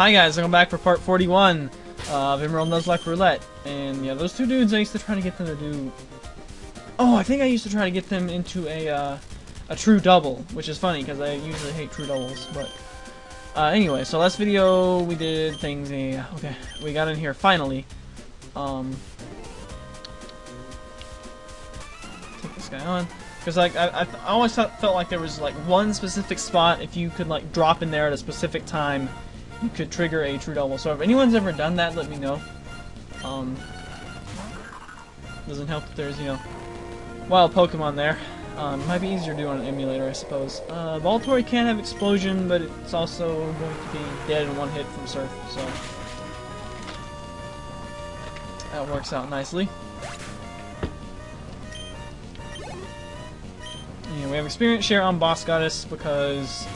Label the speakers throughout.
Speaker 1: Hi guys, welcome back for part 41 of Emerald Nuzlocke Roulette. And yeah, those two dudes, I used to try to get them to do... Oh, I think I used to try to get them into a true double, which is funny because I usually hate true doubles. But anyway, so last video we did things. Okay, we got in here finally. Take this guy on. Because like I always felt like there was like one specific spot, if you could like drop in there at a specific time, you could trigger a true double. So if anyone's ever done that, let me know. Doesn't help that there's, you know, wild Pokemon there. Might be easier to do on an emulator, I suppose. Voltorb can have explosion, but it's also going to be dead in one hit from Surf, so that works out nicely. And we have experience share on Boss Goddess because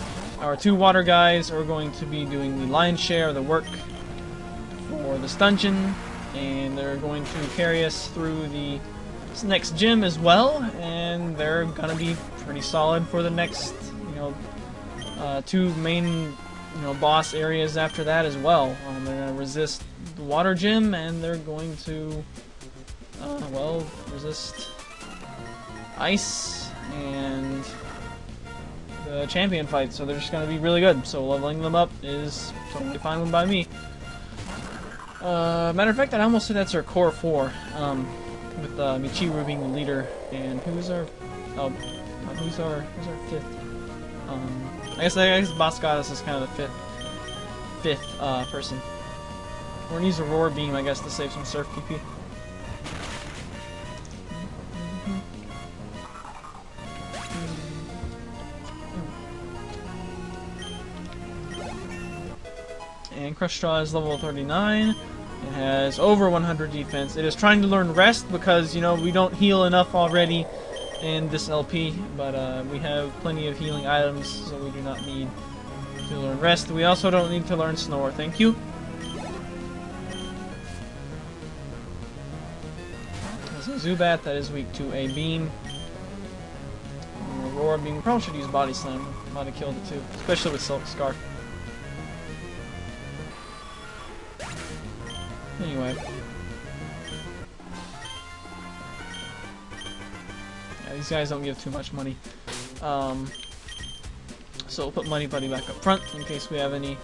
Speaker 1: our two water guys are going to be doing the lion's share of the work for this dungeon, and they're going to carry us through the next gym as well, and they're gonna be pretty solid for the next, you know, two main, you know, boss areas after that as well. They're gonna resist the water gym, and they're going to, well, resist ice and the champion fight, so they're just going to be really good. So leveling them up is totally fine by me. Matter of fact, I almost said that's our core 4, with Michiru being the leader, and who's our fifth? I guess Boss Goddess is kind of the fifth person. We're gonna use a Roar Beam, I guess, to save some Surf PP. And Crush Straw is level 39. It has over 100 defense. It is trying to learn Rest because, you know, we don't heal enough already in this LP, but we have plenty of healing items, so we do not need to learn Rest. We also don't need to learn Snore. Thank you. There's a Zubat that is weak to a Beam. And a Roar Beam. We probably should use Body Slam. Might have killed it too, especially with Silk Scarf. Anyway. Yeah, these guys don't give too much money. So we'll put Money Buddy back up front in case we have any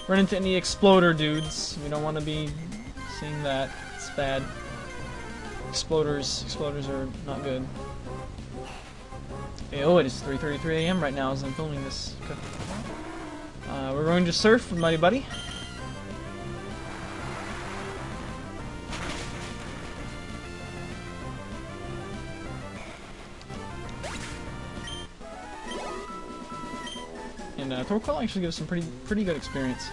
Speaker 1: run into any exploder dudes. We don't want to be seeing that. It's bad. Exploders are not good. Okay, oh, it is 3:33 AM right now as I'm filming this. Okay. We're going to surf with Mighty Buddy. And Torkoal actually gives some pretty good experience.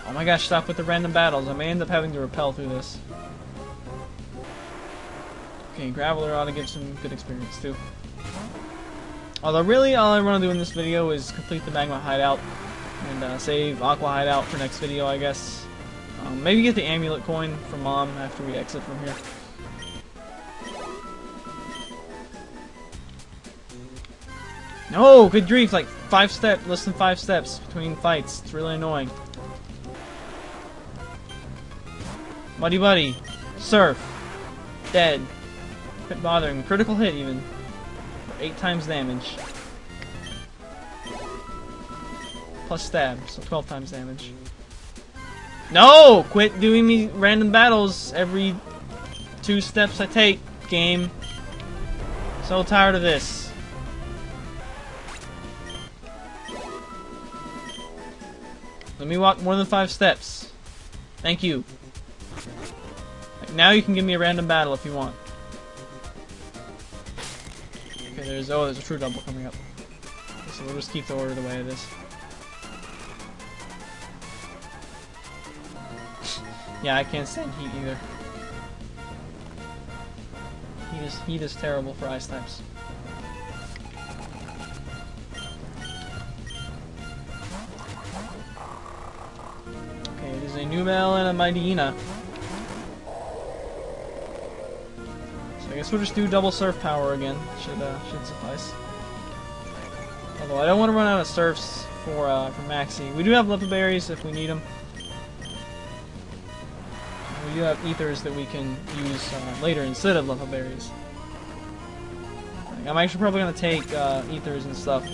Speaker 1: Oh my gosh, stop with the random battles. I may end up having to repel through this. Okay, Graveler ought to give some good experience too. Although really, all I want to do in this video is complete the Magma Hideout and save Aqua Hideout for next video, I guess. Maybe get the Amulet Coin from Mom after we exit from here. No, good grief, like less than 5 steps between fights. It's really annoying. Muddy Buddy, Surf, dead. Quit bothering. Critical hit even. For 8 times damage. Plus stab, so 12 times damage. No! Quit doing me random battles every 2 steps I take, game. So tired of this. Let me walk more than 5 steps. Thank you. Like, now you can give me a random battle if you want. Okay, there's a true double coming up. Okay, so we'll just keep the order the way it is. Yeah, I can't stand heat either. Heat is terrible for ice types. A Numel and a Mightyena. So I guess we'll just do double surf power again. Should suffice. Although I don't want to run out of surfs for Maxie. We do have level berries if we need them. we do have ethers that we can use later instead of lava berries. I'm actually probably going to take ethers and stuff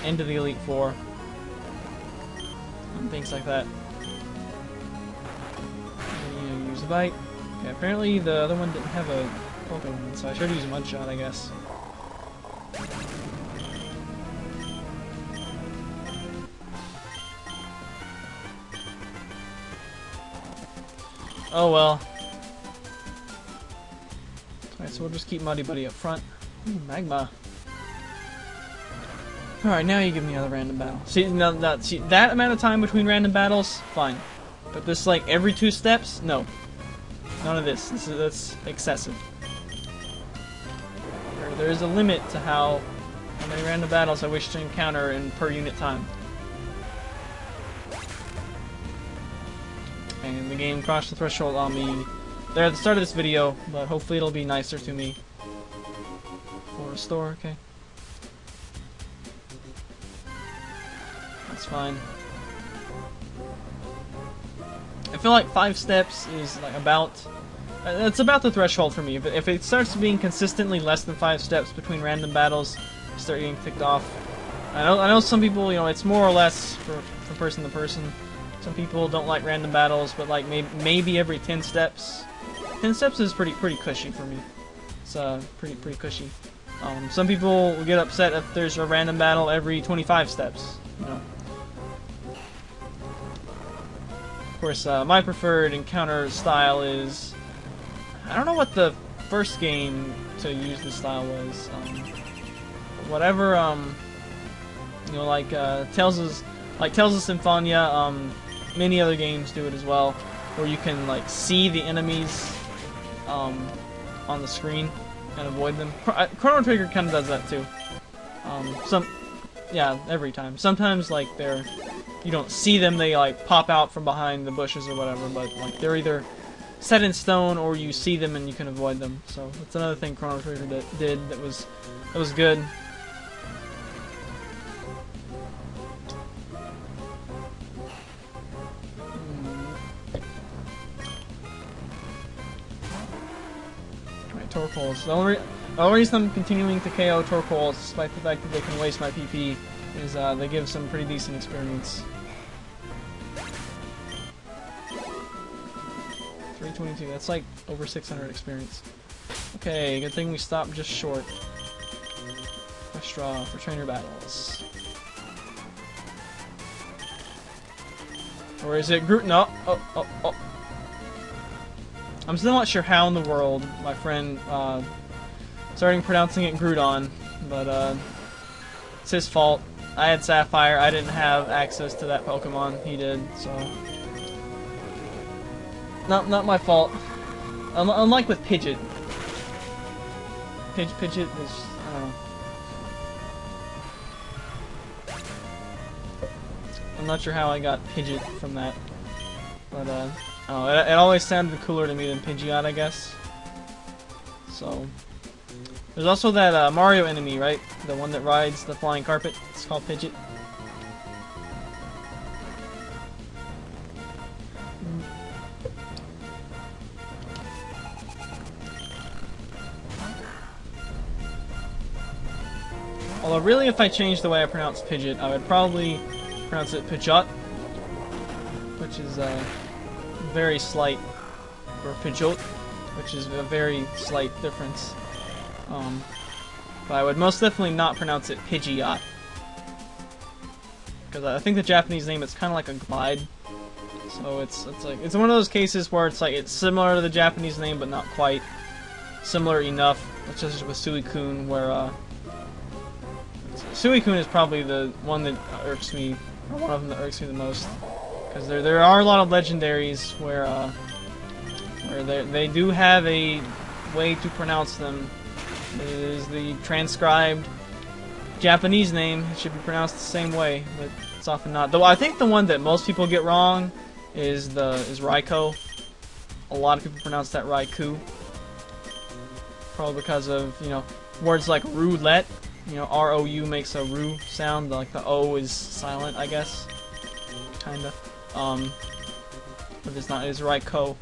Speaker 1: into the Elite Four. And things like that. And, use the bite. Okay, apparently the other one didn't have a Pokémon, so I should use Mudshot, I guess. Oh well. Alright, so we'll just keep Muddy Buddy up front. Ooh, magma. Alright, now you give me another random battle. See, that amount of time between random battles, fine. But this, like, every 2 steps? No. None of this. That's excessive. There is a limit to how many random battles I wish to encounter in per unit time. And the game crossed the threshold on me there at the start of this video, but hopefully it'll be nicer to me. For restore, okay. That's fine. I feel like 5 steps is like about... It's about the threshold for me. If it starts being consistently less than 5 steps between random battles, I start getting ticked off. I know some people, it's more or less from person to person. Some people don't like random battles, but like maybe every 10 steps. 10 steps is pretty cushy for me. It's pretty cushy. Some people will get upset if there's a random battle every 25 steps. Of course, my preferred encounter style is... I don't know what the first game to use this style was. Whatever, like Tales of Symphonia, many other games do it as well, where you can like see the enemies on the screen and avoid them. Chrono Trigger kind of does that too. Every time. Sometimes like you don't see them, they like pop out from behind the bushes or whatever, but like they're either set in stone or you see them and you can avoid them. So that's another thing Chrono Trigger did that was good. Alright, Torkoals. The only reason I'm continuing to KO Torkoals, despite the fact that they can waste my PP, is they give some pretty decent experience. 322, that's like over 600 experience. Okay, good thing we stopped just short. Fresh draw for trainer battles. Or is it Groudon? No. Oh. I'm still not sure how in the world my friend starting pronouncing it Groudon, but it's his fault. I had Sapphire, I didn't have access to that Pokemon, he did, so... Not my fault. Unlike with Pidgeot. Pidgeot is... I don't know. I'm not sure how I got Pidgeot from that. But, it always sounded cooler to me than Pidgeot, I guess. So... There's also that Mario enemy, right? The one that rides the flying carpet. It's called Pidgeot. Although really, if I changed the way I pronounce Pidgeot, I would probably pronounce it Pidgeot, which is very slight, or Pidgeot, which is a very slight difference. But I would most definitely not pronounce it Pidgeot, because I think the Japanese name is kind of like a glide. So it's one of those cases where it's like it's similar to the Japanese name, but not quite similar enough. It's just with Suicune, where Suicune is probably the one that irks me, or one of them that irks me the most, because there are a lot of legendaries where they do have a way to pronounce them. It is the transcribed Japanese name. It should be pronounced the same way, but it's often not. Though I think the one that most people get wrong is Raikou. A lot of people pronounce that Raikou, probably because of words like roulette. R-O-U makes a roo sound, like the O is silent, I guess. Kinda. But it's not, it's Raikou.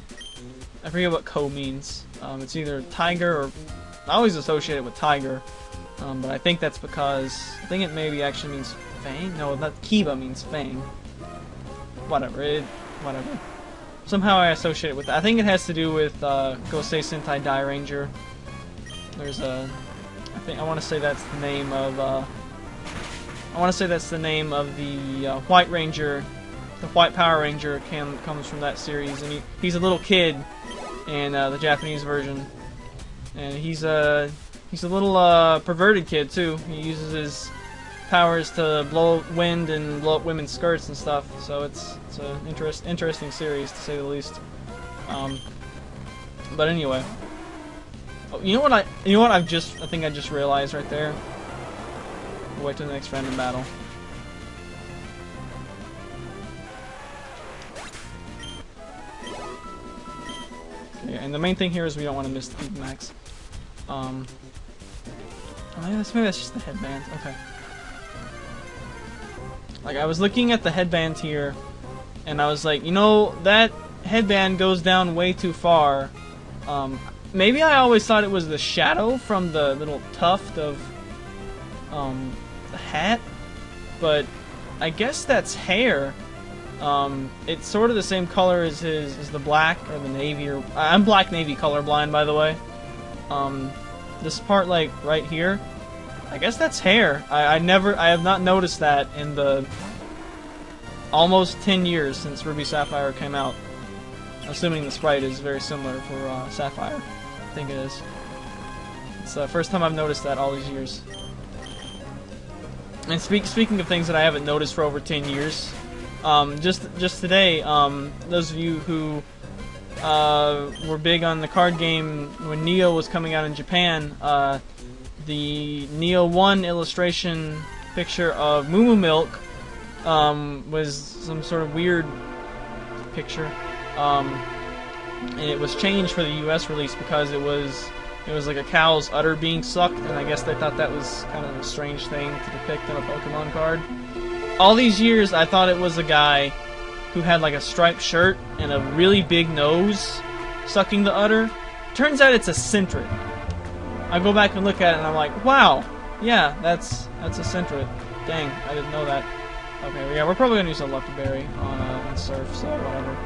Speaker 1: I forget what Ko means. It's either tiger or... I always associate it with tiger. But I think that's because... I think it maybe actually means fang? No, that Kiba means fang. Whatever. Whatever. Somehow I associate it with that. I think it has to do with Gosei Sentai Dai Ranger. There's a... I want to say that's the name of... I want to say that's the name of the White Ranger. The White Power Ranger comes from that series, and he's a little kid in the Japanese version, and he's a little perverted kid too. He uses his powers to blow wind and blow up women's skirts and stuff. So it's an interesting series to say the least. But anyway, oh, you know what I think I just realized right there. We'll wait till the next random battle. Yeah, and the main thing here is we don't want to miss the Beat Max. Maybe that's just the headband. Okay. Like, I was looking at the headband here, and I was like, you know, that headband goes down way too far. Maybe I always thought it was the shadow from the little tuft of the hat, but I guess that's hair. It's sort of the same color as the black or the navy. Or I'm black navy colorblind, by the way. This part, like right here, I guess that's hair. I have not noticed that in the almost 10 years since Ruby Sapphire came out. Assuming the sprite is very similar for Sapphire, I think it is. It's the first time I've noticed that all these years. And speaking of things that I haven't noticed for over 10 years. Just today, those of you who were big on the card game when Neo was coming out in Japan, the Neo 1 illustration picture of Moo Moo Milk was some sort of weird picture, and it was changed for the US release because it was like a cow's udder being sucked, and I guess they thought that was kind of a strange thing to depict on a Pokemon card. All these years, I thought it was a guy who had like a striped shirt and a really big nose sucking the udder. Turns out it's a Centret. I go back and look at it and I'm like, wow, yeah, that's a Centret. Dang, I didn't know that. Okay, yeah, we're probably gonna use a Lucky Berry on Surf, so whatever.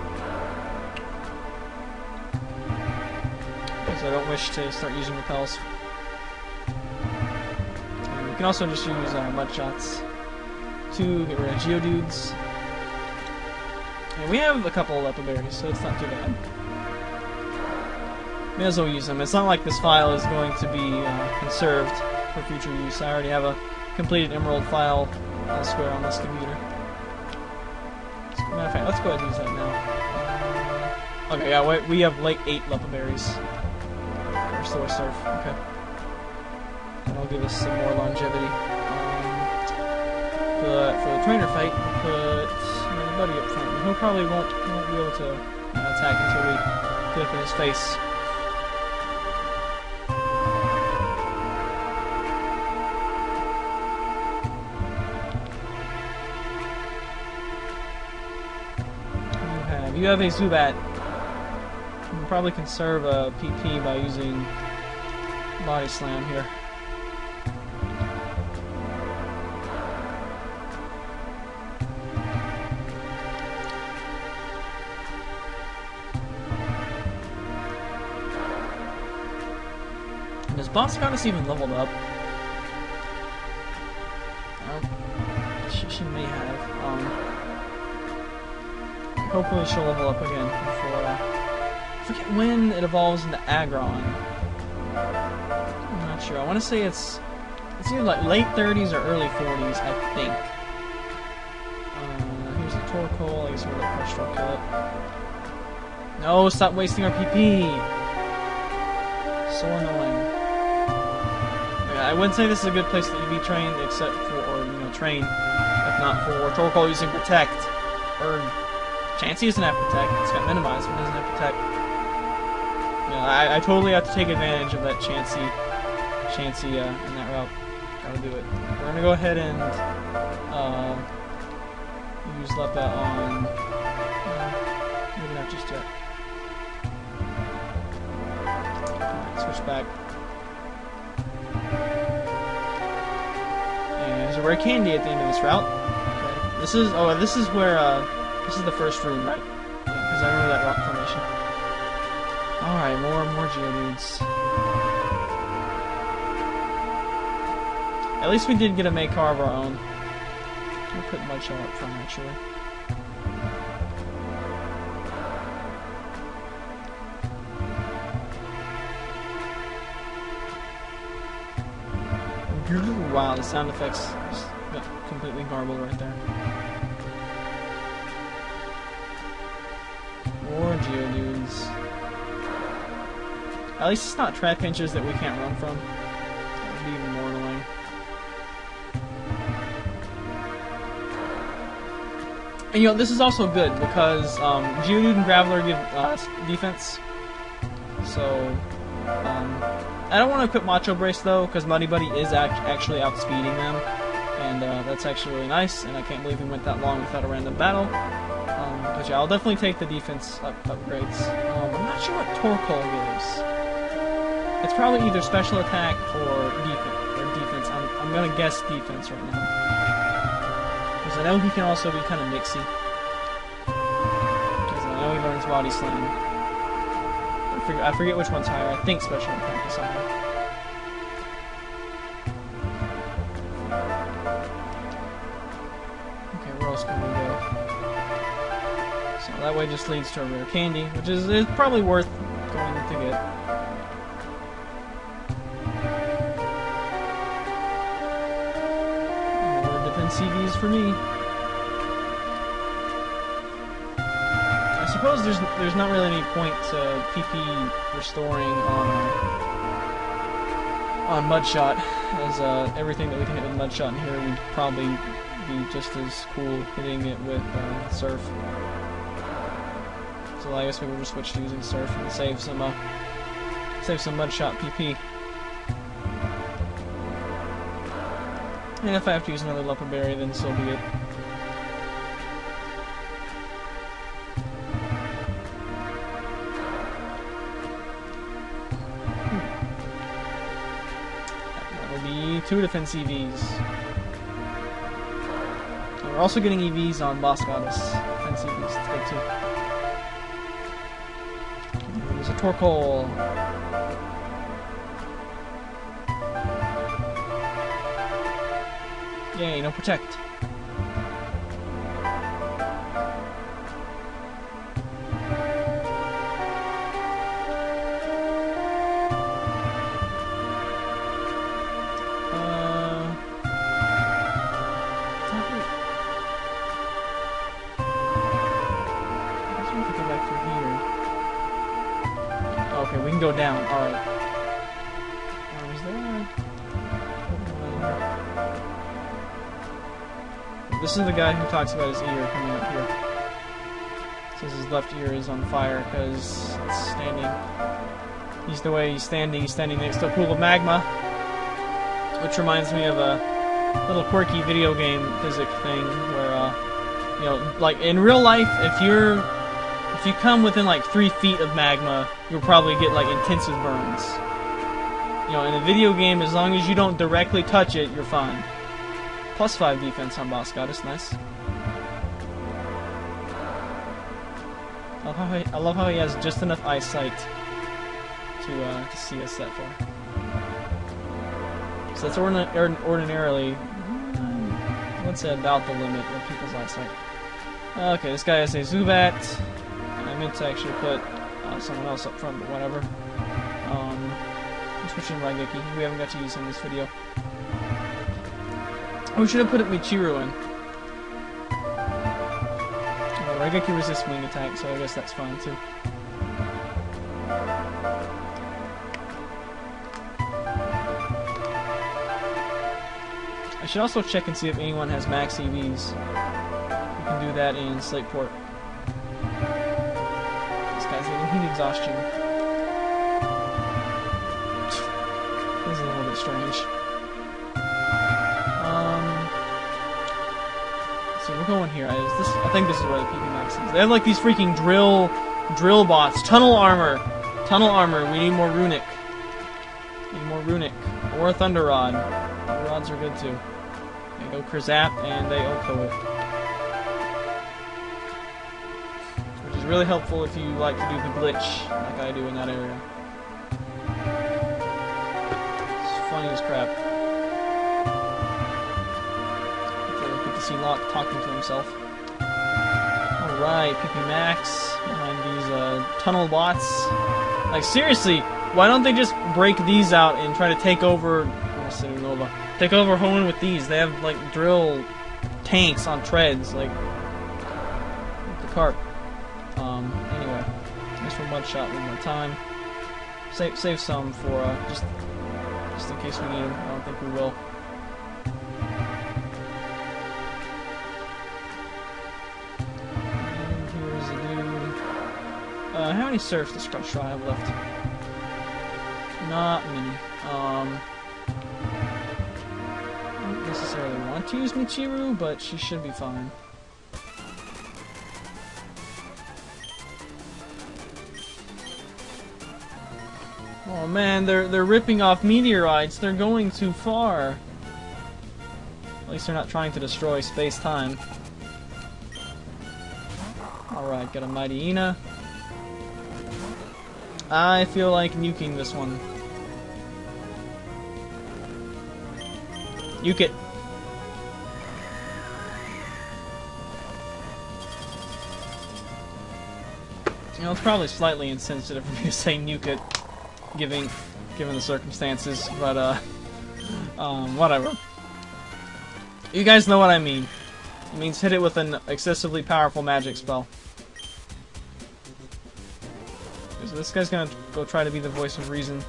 Speaker 1: Because I don't wish to start using repels. And we can also just use Mud Shots to get rid of Geodudes. And we have a couple of Lepa Berries, so it's not too bad. May as well use them. It's not like this file is going to be conserved for future use. I already have a completed Emerald file elsewhere on this computer. Matter of fact, let's go ahead and use that now. Okay, yeah, we have like 8 Lepa Berries. Restore Surf, okay. That'll give us some more longevity. But for the trainer fight, we'll put my buddy up front. He probably won't be able to attack until we get up in his face. You have a Zubat. You can probably conserve a PP by using Body Slam here. Has Boss Goddess even leveled up? She may have. Hopefully she'll level up again before... I forget when it evolves into Aggron. I'm not sure. I want to say it's either like late 30s or early 40s, I think. Here's the Torkoal. I guess we'll let Crushtral kill it. No, stop wasting our PP! So annoying. Yeah, I wouldn't say this is a good place to EV train, except for, or, train, if not for Torkoal using Protect. Or... Chansey doesn't have Protect. It's got Minimize, but it doesn't have Protect. Yeah, I totally have to take advantage of that Chansey in that route. Gotta do it. We're gonna go ahead and use Lepa on... maybe not just yet. Switch back. And there's a rare candy at the end of this route. Okay. This is where this is the first room, right? Yeah, because I remember that rock formation. Alright, more Geodudes. At least we did get a make car of our own. We'll put Mudshot up front, actually. Wow, the sound effects just got completely garbled right there. More Geodudes. At least it's not trap pinches that we can't run from. That would be even more annoying. And you know, this is also good because Geodude and Graveler give defense. So, I don't want to equip Macho Brace though, because Muddy Buddy is actually outspeeding them, and that's actually really nice. And I can't believe we went that long without a random battle. But yeah, I'll definitely take the defense upgrades. I'm not sure what Torkoal gives. It's probably either special attack or defense. I'm gonna guess defense right now, because I know he can also be kind of mixy. Because I know he learns Body Slam. I forget which one's higher. I think special attack is higher. Okay, where else can we go? So that way just leads to a rare candy, which is probably worth going to get. More defense CVs for me. I suppose there's not really any point to PP restoring on Mudshot, as everything that we can hit with Mudshot in here would probably be just as cool hitting it with Surf. So I guess we will just switch to using Surf and save some Mudshot PP. And if I have to use another Leopard Berry, then so be it. Two defense EVs. And we're also getting EVs on Boss Goddess. Defense EVs, it's good too. And there's a Torkoal. Yay, no protect. Okay, we can go down. Alright. Is there This is the guy who talks about his ear coming up here. Says his left ear is on fire because it's standing. He's the way he's standing next to a pool of magma. Which reminds me of a little quirky video game physics thing where, you know, like in real life, if you come within like 3 feet of magma, you'll probably get like intensive burns. You know, in a video game, as long as you don't directly touch it, you're fine. +5 defense on Boss Goddess, nice. I love how he has just enough eyesight to see us that far. So that's ordinarily, let's say, about the limit of people's eyesight. Okay, this guy has a Zubat. I meant to actually put someone else up front, but whatever. I'm switching Raigeki. We haven't got to use him in this video. We should have put Michiru in. Raigeki resists wing attack, so I guess that's fine too. I should also check and see if anyone has max EVs. We can do that in Slateport. This guy's getting heat exhaustion. This is a little bit strange. Let's see, we're going here. I think this is where the PP max is. They have like these freaking drill bots. Tunnel armor. We need more runic. Need more Runic. Or a Thunder Rod. Thunder Rods are good too. They go Krzap and they Oko it. Which is really helpful if you like to do the glitch, like I do in that area. It's funny as crap. Get to see Locke talking to himself. Alright, PP Max behind these tunnel bots. Like, seriously, why don't they just break these out and try to take over... Take over HOENN with these. They have, like, drill tanks on treads, like the carp. Anyway. Thanks for one shot one more time. Save some for, just in case we need them. I don't think we will. And here's a dude. How many surfs does Crush Straw have left? Not many. I don't necessarily want to use Michiru, but she should be fine. Oh man, they're ripping off meteorites. They're going too far. At least they're not trying to destroy space-time. Alright, got a Mighty Ina. I feel like nuking this one. Nuke it. You know, it's probably slightly insensitive for me to say nuke it, given the circumstances, but whatever. You guys know what I mean. It means hit it with an excessively powerful magic spell. So this guy's gonna go try to be the voice of reason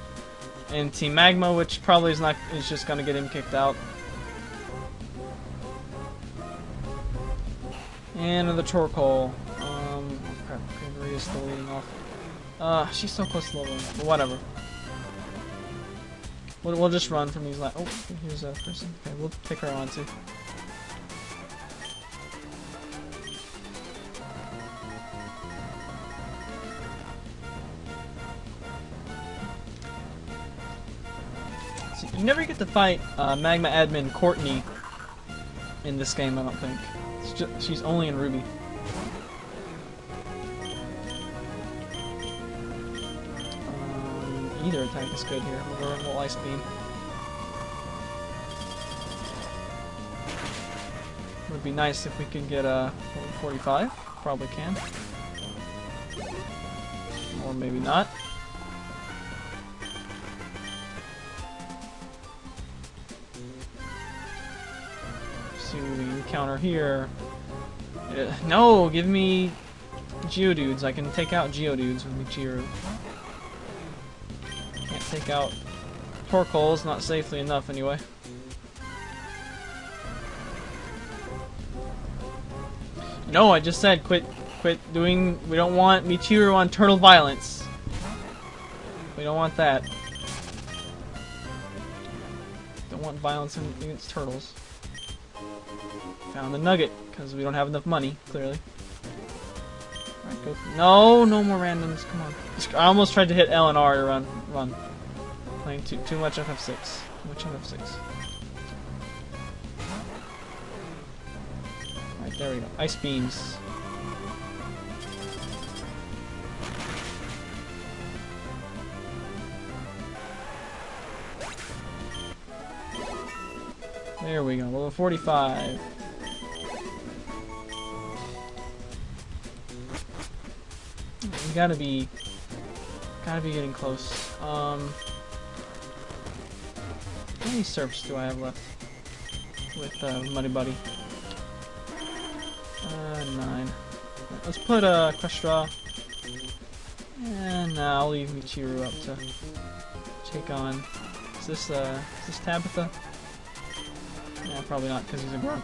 Speaker 1: in Team Magma, which probably is just gonna get him kicked out. And another Torkoal. Crap, Maria's still leading off. She's so close to leveling, but whatever. We'll just run from these oh, here's a person. Okay, we'll take her on too. So you never get to fight Magma admin Courtney in this game, I don't think. She's only in Ruby. Either attack is good here. We'll go little Ice Beam. Would be nice if we could get a 45. Probably can. Or maybe not. See what we can counter here. No, give me Geodudes. I can take out Geodudes with Michiru. Can't take out Torkoals, not safely enough anyway. No, I just said quit doing. We don't want Michiru on Turtle Violence. We don't want that. Don't want violence against turtles. Found the nugget, because we don't have enough money, clearly. Alright, go. No, no more randoms, come on. I almost tried to hit L and R to run. Playing too much FF6. Too much FF6. Alright, there we go. Ice Beams. There we go, level 45. We gotta be getting close. How many surfs do I have left with Muddy Buddy? 9. Let's put Crush Straw. And now I'll leave Michiru up to take on. Is this Tabitha? Yeah, probably not, because he's a grunt.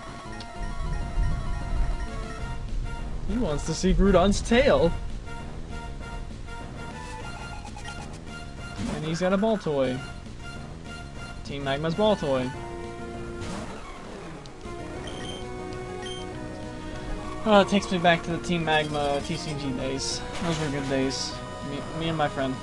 Speaker 1: He wants to see Groudon's tail! And he's got a ball toy. Team Magma's ball toy. Oh, it takes me back to the Team Magma TCG days. Those were good days. Me and my friend.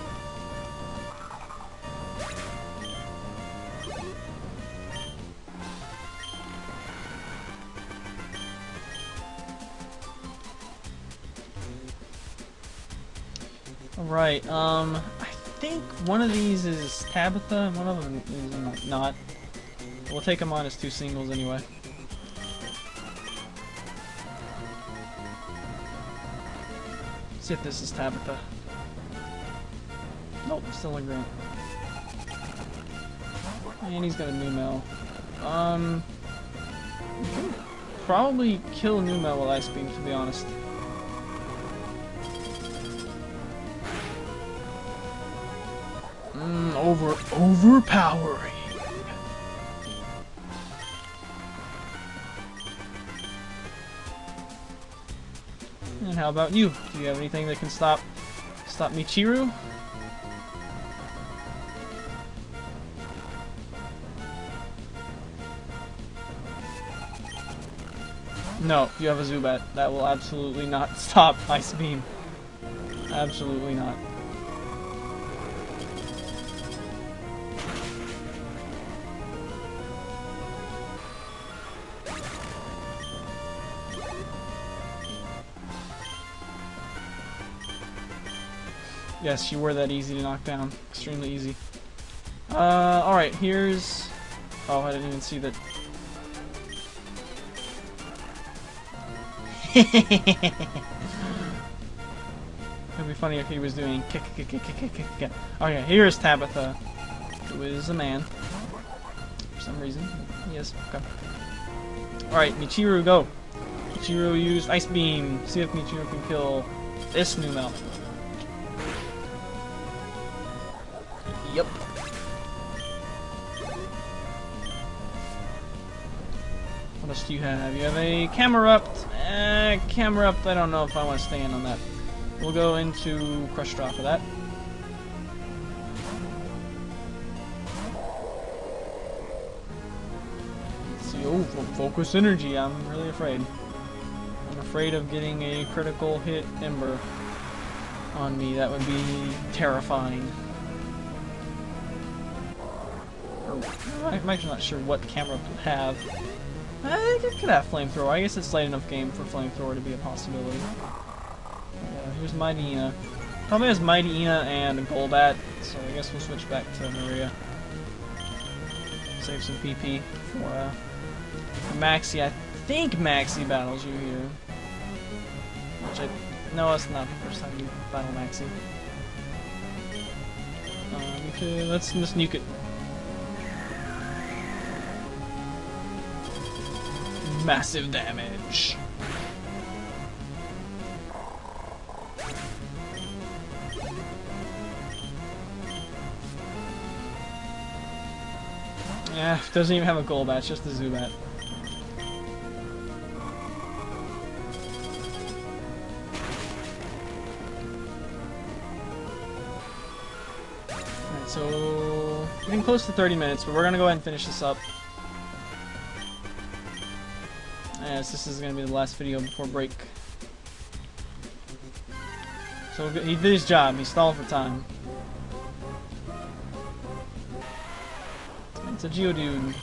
Speaker 1: Alright, I think one of these is Tabitha and one of them is not. We'll take them on as 2 singles anyway. See if this is Tabitha. Nope, still a grunt. And he's got a Numel. Probably kill Numel with Ice Beam, to be honest. Overpowering. And how about you? Do you have anything that can stop Michiru? No, you have a Zubat. That will absolutely not stop Ice Beam. Absolutely not. Yes, you were that easy to knock down. Extremely easy. Alright, here's... Oh, I didn't even see that. It'd be funny if he was doing kick. Okay, here's Tabitha, who is a man. For some reason. Yes, okay. Alright, Michiru, go. Michiru used Ice Beam. See if Michiru can kill this Numel. Yep. What else do you have? You have a Camerupt. Camerupt, I don't know if I want to stand on that. We'll go into Crush Drop for that. Let's see, oh, Focus Energy, I'm really afraid. I'm afraid of getting a critical hit Ember on me. That would be terrifying. I'm actually not sure what Camerupt would have. I think it could have Flamethrower. I guess it's late enough game for Flamethrower to be a possibility. Here's Mighty Ina. Probably has Mighty Ina and a Golbat, so I guess we'll switch back to Maria. Save some PP for Maxie. I think Maxie battles you here. Which no, it's not the first time you battle Maxie. Okay, let's just nuke it. Massive damage. Yeah, doesn't even have a Golbat, it's just a Zubat. Alright, so getting close to 30 minutes, but we're gonna go ahead and finish this up. Yes, this is going to be the last video before break. So he did his job. He stalled for time. It's a Geodude.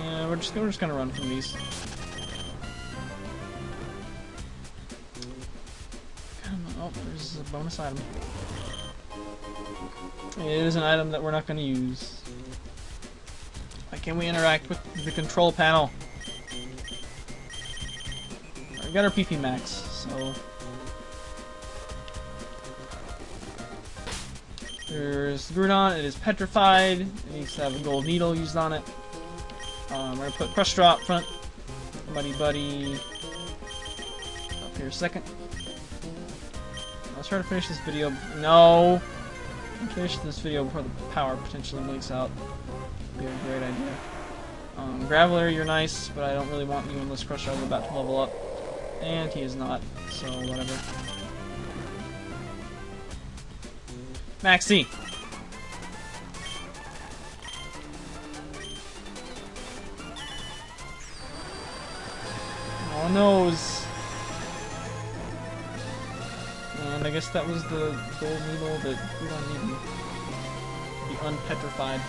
Speaker 1: Yeah, we're just going to run from these. Oh, there's a bonus item. It is an item that we're not going to use. Why can't we interact with the control panel? We got our PP max, so there's Groudon. It is petrified. It needs to have a gold needle used on it. We're gonna put Crush Drop front. Buddy up here second. Let's try to finish this video. No, I'll finish this video before the power potentially blinks out. Be a great idea. Graveler, you're nice, but I don't really want you unless Crush Drop is about to level up. And he is not, so whatever. Maxie! Oh, nose! And I guess that was the gold needle that we don't need. Be unpetrified.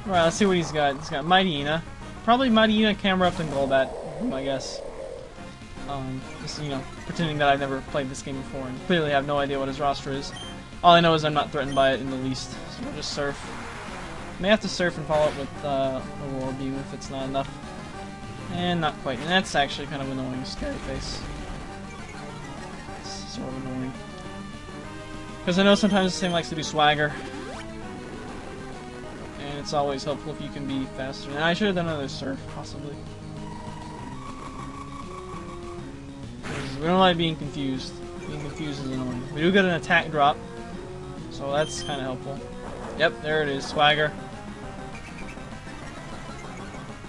Speaker 1: Alright, let's see what he's got. He's got Mightyena. Probably Mightyena, Camerupt, and Golbat, I guess. Just, you know, pretending that I've never played this game before and clearly have no idea what his roster is. All I know is I'm not threatened by it in the least, so we'll just surf. May have to surf and follow it with Aurora Beam if it's not enough. And not quite. And that's actually kind of annoying. Scary Face. It's sort of annoying. Because I know sometimes this thing likes to do swagger. And it's always helpful if you can be faster. And I should have done another surf, possibly. We don't like being confused. Being confused is annoying. We do get an attack drop, so that's kind of helpful. Yep, there it is, swagger.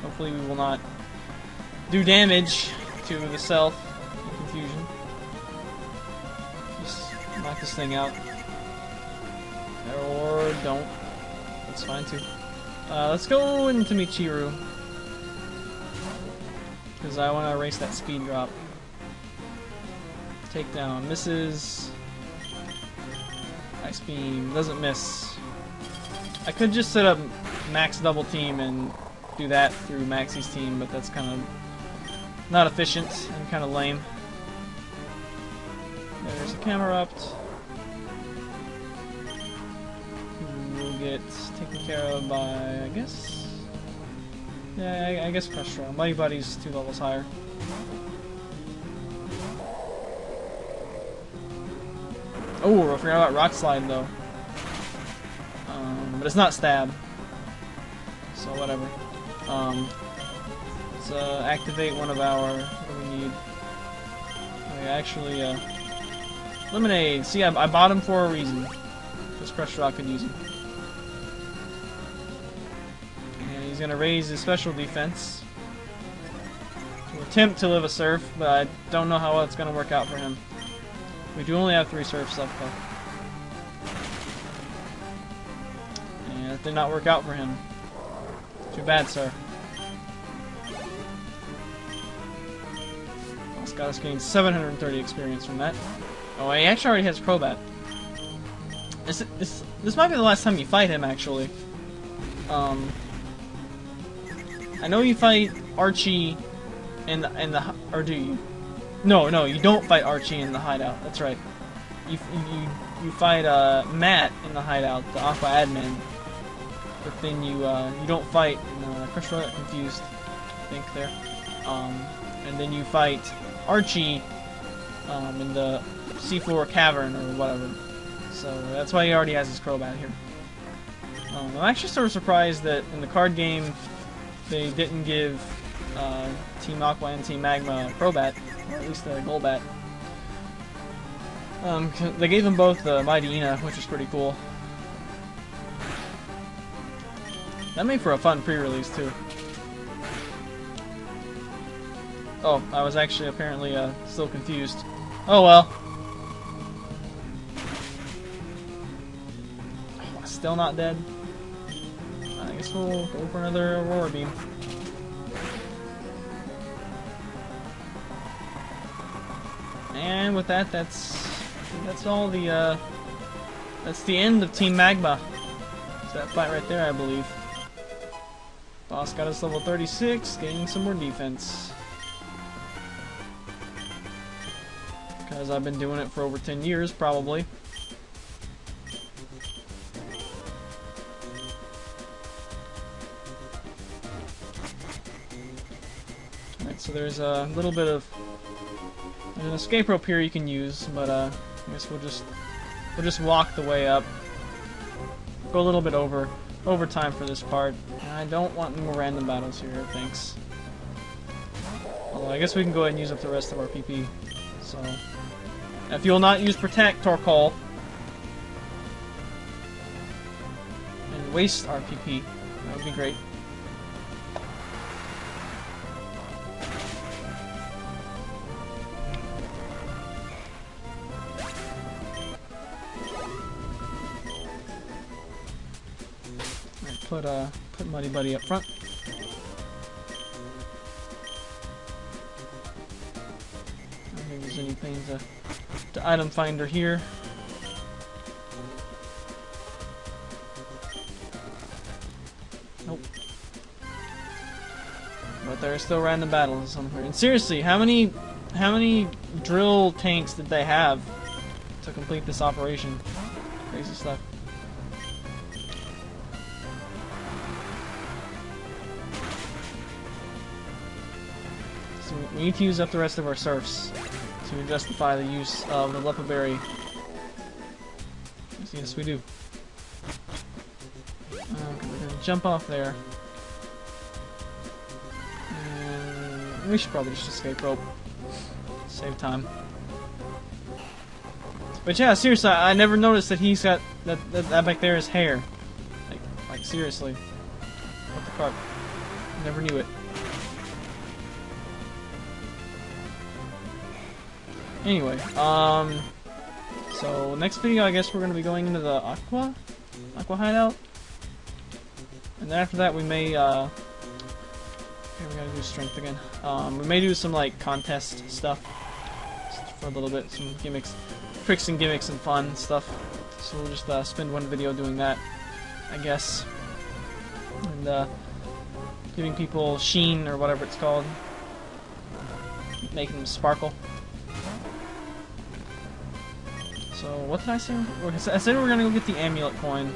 Speaker 1: Hopefully we will not do damage to the self in confusion. Just knock this thing out. Or don't. That's fine too. Let's go into Michiru. Because I want to erase that speed drop. Takedown misses. Ice Beam doesn't miss. I could just set up max double team and do that through Maxie's team, but that's kind of not efficient and kind of lame. There's a Camerupt. Who will get taken care of by, I guess. Yeah, I guess Crush Strong. Mighty Buddy's 2 levels higher. Oh, I forgot about Rock Slide though. But it's not Stab. So whatever. Let's activate one of our. What do we need? Oh, yeah, actually, Lemonade. See, I bought him for a reason. Because Crush Rock could use him. And he's gonna raise his special defense to attempt to live a Surf, but I don't know how well it's gonna work out for him. We do only have 3 surfs left though. And it did not work out for him. Too bad, sir. This got us getting 730 experience from that. Oh, he actually already has Crobat. This might be the last time you fight him, actually. I know you fight Archie in the or do you? No, you don't fight Archie in the hideout. That's right. You fight Matt in the hideout, the Aqua admin. But then you don't fight. Crush Rock got confused, I think there. And then you fight Archie in the seafloor cavern or whatever. So that's why he already has his Crobat here. I'm actually sort of surprised that in the card game they didn't give Team Aqua and Team Magma Crobat. Or at least the Golbat. They gave them both the Mightyena, which is pretty cool. That made for a fun pre-release too. Oh, I was actually apparently still confused. Oh well. Oh, still not dead. I guess we'll go for another Aurora Beam. And with that, that's all the that's the end of Team Magma. It's that fight right there, I believe. Boss got us level 36, gaining some more defense. Because I've been doing it for over 10 years, probably. Alright, so there's a little bit of there's an escape rope here you can use, but I guess we'll just walk the way up. Go a little bit over time for this part. I don't want any more random battles here, thanks. Although I guess we can go ahead and use up the rest of our PP. So if you'll not use Protect Torkoal and waste our PP, that would be great. put Muddy Buddy up front. I don't think there's anything to item finder here. Nope. But there are still random battles somewhere. And seriously, how many drill tanks did they have to complete this operation? Crazy stuff. So we need to use up the rest of our surfs to justify the use of the Leppa Berry. Yes, we do. Okay, we're gonna jump off there. And we should probably just escape rope. Save time. But yeah, seriously, I never noticed that he's got that back there is hair. Like seriously. What the fuck? Never knew it. Anyway, so next video I guess we're gonna be going into the Aqua hideout. And then after that we may okay, we gotta do strength again. We may do some like contest stuff for a little bit, some gimmicks, tricks and gimmicks and fun stuff. So we'll just spend one video doing that, I guess, and giving people sheen or whatever it's called, making them sparkle. So what did I say? I said we were gonna go get the amulet coin.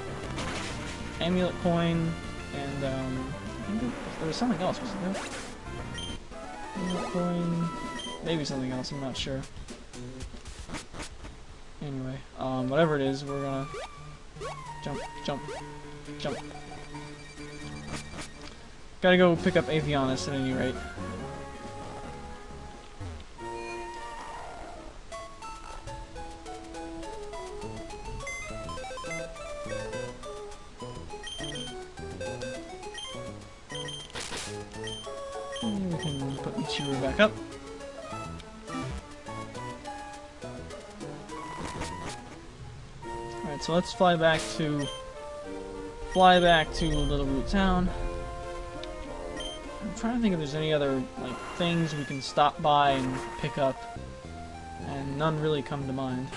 Speaker 1: Amulet coin, and I think there was something else, wasn't there? Amulet coin, maybe something else. I'm not sure. Anyway, whatever it is, we're gonna jump, jump, jump. Gotta go pick up Avianis at any rate. And we can put Ichiro back up. Alright, so let's fly back to Little Root Town. I'm trying to think if there's any other like things we can stop by and pick up, and none really come to mind.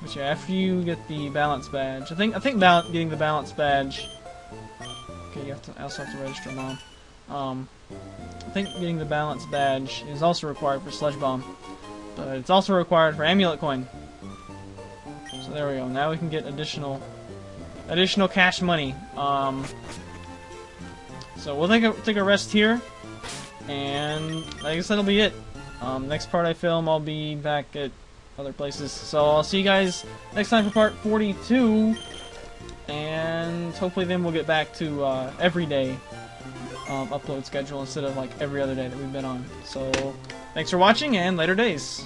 Speaker 1: But yeah, after you get the balance badge, I think getting the balance badge. Okay, you also have to register Mom. I think getting the balance badge is also required for Sludge Bomb, but it's also required for Amulet Coin. So there we go. Now we can get additional cash money. So we'll take a rest here, and I guess that'll be it. Next part I film, I'll be back at other places. So I'll see you guys next time for part 42, and hopefully then we'll get back to everyday upload schedule instead of like every other day that we've been on. So thanks for watching, and later days.